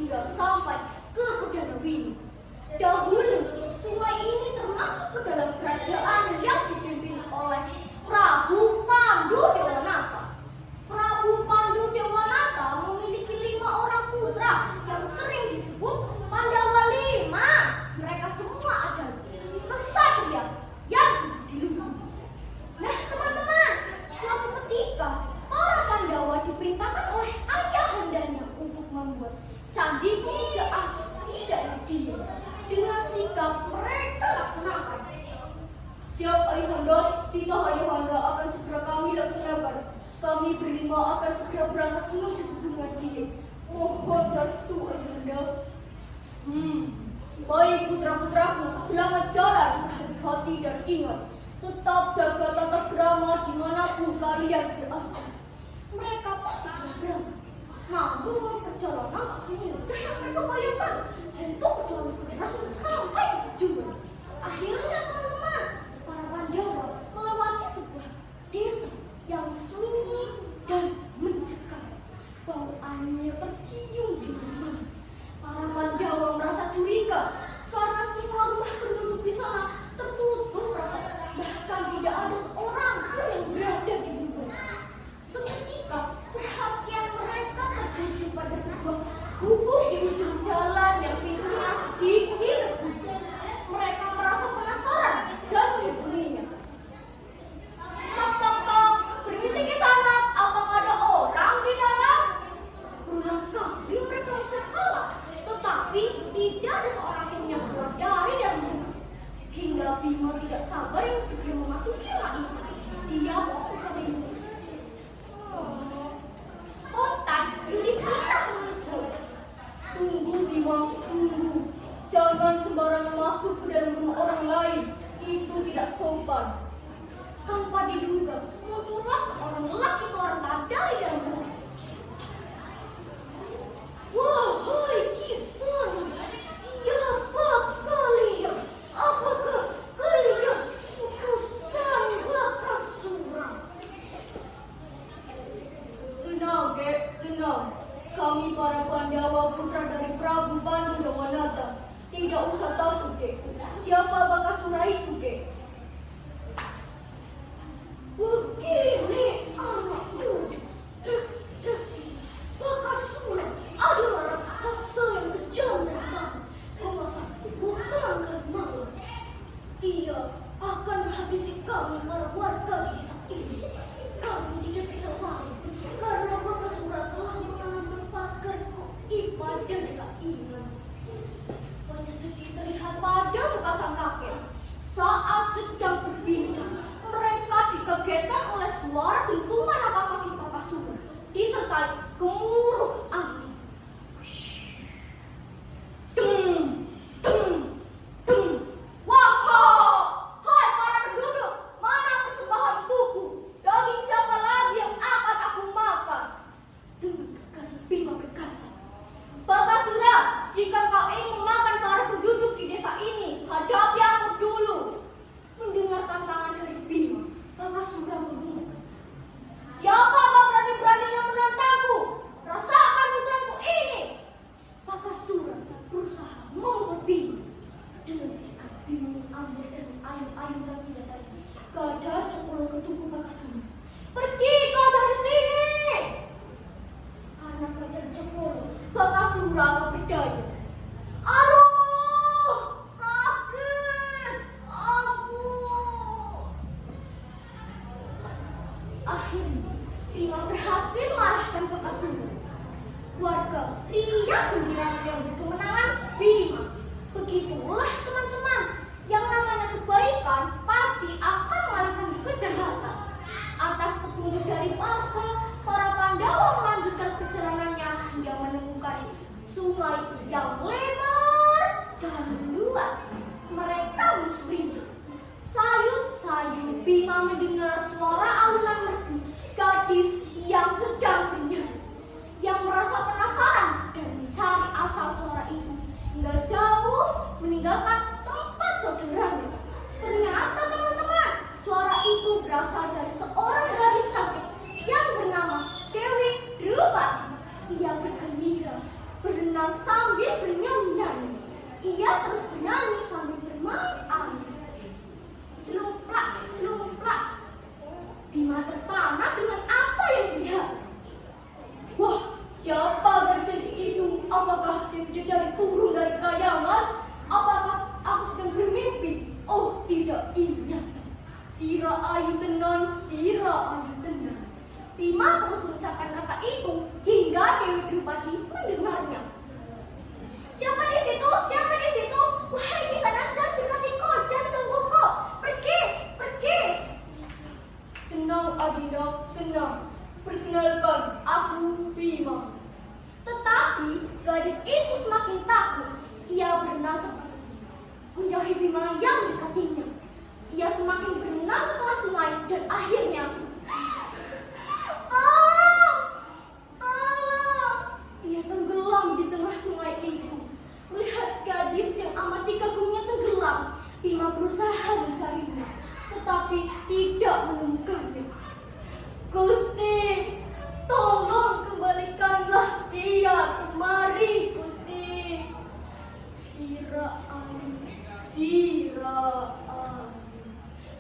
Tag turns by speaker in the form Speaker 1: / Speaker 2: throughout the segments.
Speaker 1: hingga sampai ke Perdana Wini. Dahulu, sungai ini termasuk ke dalam kerajaan yang dipimpin oleh Prabu Pandu Dewanata. Prabu Pandu Dewanata memiliki 5 orang putra yang sering disebut Pandawa Lima. Mereka semua adalah kesatria yang dilindungi. Nah, teman-teman, suatu ketika para Pandawa diperintahkan oleh ayahandanya untuk membuat candi pemujaan di daerah Dieng. Dengan sikap mereka laksanakan. Siap ayahanda, titah ayahanda akan segera kami laksanakan. Kami berlima akan segera berangkat menuju Gunungan Dieng. Mohon restu ayahanda. Baik putra-putraku, selamat jalan, hati-hati dan ingat. Tetap jaga tata krama dimanapun kalian berada. Mereka pasti berangkat. Namun perjalanan masih mudah yang mereka bayangkan. Tentu perjalanan keras untuk sampai ke tujuan. Akhirnya teman-teman, para Pandawa melewati sebuah desa yang sunyi dan mencekam. Bau anyir tercium di mana. Para Pandawa merasa curiga karena semua rumah penduduk di sana tertutup rapat. Bahkan tidak ada seorang pun yang berada di luar. Seketika perhatian mereka tertuju pada sebuah gubuk di ujung jalan yang pintunya sedikit terbuka. Mereka merasa penasaran dan mengunjunginya. Tok, permisi ke sana, apakah ada orang di dalam? Berulang kali mereka mencari salah, tetapi tidak ada seorang pun yang keluar dari dalam rumah. Hingga Bima tidak sabar yang segera memasuki rumah itu. Dia membuka pintu. Spontan, Yudhistira menegur. Tunggu Bima, tunggu. Jangan sembarangan masuk ke dalam rumah orang lain. Itu tidak sopan. Tanpa diduga, muncullah seorang lelaki tua dari dalam rumah. Wahai Kisana, siapa kalian? Apakah kalian utusan Bakasura? Tenang, Kek, tenang. Kami para Pandawa putra dari Prabu Pandu Dewanata. Tidak usah takut, Kek. Siapa Bakasura itu, Kek? Begini anak muda. Bakasura adalah raksasa yang kejam dan malang, memasang hutan dan malam. Ia akan menghabisi kami para warga di desa ini. Kami tidak bisa lari karena Bakasura telah menanam berbagai goib pada desa ini. Wajah sedih terlihat pada muka sang kakek. Saat sedang berbincang, mereka dikagetkan oleh suara dentuman napak kaki Bakasura disertai gemuruh angin. Dem, dem, dem. Wah, hai para penduduk, mana persembahan untukku? Daging siapa lagi yang akan aku makan? Dengan tegas Bima berkata, Bakasura, jika kau ingin memakan para penduduk di desa ini, hadapi aku dulu. Mendengar tantangan dari Bima, Bakasura mengumumkan, siapa kau berani-beraninya menantangku? Rasakan hutanku ini. Bakasura berusaha memukul Bima. Dengan sikap Bima mengambil dan ayun-ayunkan senjatanya. Gada cokol ke tubuh Bakasura. Pergi kau dari sini. Karena gada cokol, Bakasura tak berdaya. Aduh, sakit. Ampun. Akhirnya, Bima berhasil mengalahkan Bakasura. Warga ria gembira menyambut kemenangan Bima. Begitulah teman-teman, yang namanya kebaikan pasti akan mengalahkan kejahatan. Atas petunjuk dari warga, para Pandawa melanjutkan perjalanannya hingga menemukan sungai yang lebar dan luas. Mereka menyusurinya. Sayup-sayup Bima mendengar suara alunan merdu gadis yang sedang bernyanyi. Yang merasa penasaran dan mencari asal suara itu hingga jauh meninggalkan tempat saudaranya. Ternyata teman-teman, suara itu berasal dari seorang gadis cantik yang bernama Dewi Sira Ayu tenang. Bima terus mengucapkan kata itu hingga Dewi Drupadi mendengarnya. Siapa di situ? Siapa di situ? Wahai Kisana, jangan dekatiku, jangan gangguku. Pergi, pergi. Tenang Adinda, tenang. Perkenalkan, aku Bima. Tetapi gadis itu semakin takut. Ia berenang menjauhi Bima yang mendekatinya. Ia semakin berenang ke tengah sungai dan akhirnya ia tenggelam di tengah sungai itu. Melihat gadis yang amat kagumnya tenggelam, Bima berusaha mencarinya, tetapi tidak menemukannya. Gusti, tolong kembalikanlah dia kemari, Gusti. Sira Ayu,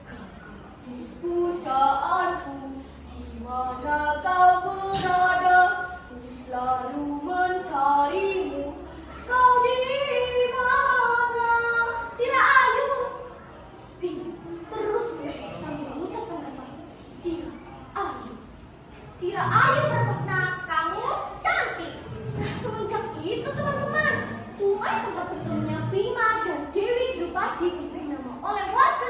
Speaker 1: gadis pujaanku, di mana kau berada? Ku selalu mencarimu. Kau di mana? Sira Ayu. Bima terus sambil mengucapkan kata Sira Ayu. Sira Ayu bermakna kamu cantik. Nah, semenjak itu teman-teman, sungai tempat bertemunya Bima dan Dewi Drupadi diberi nama oleh warga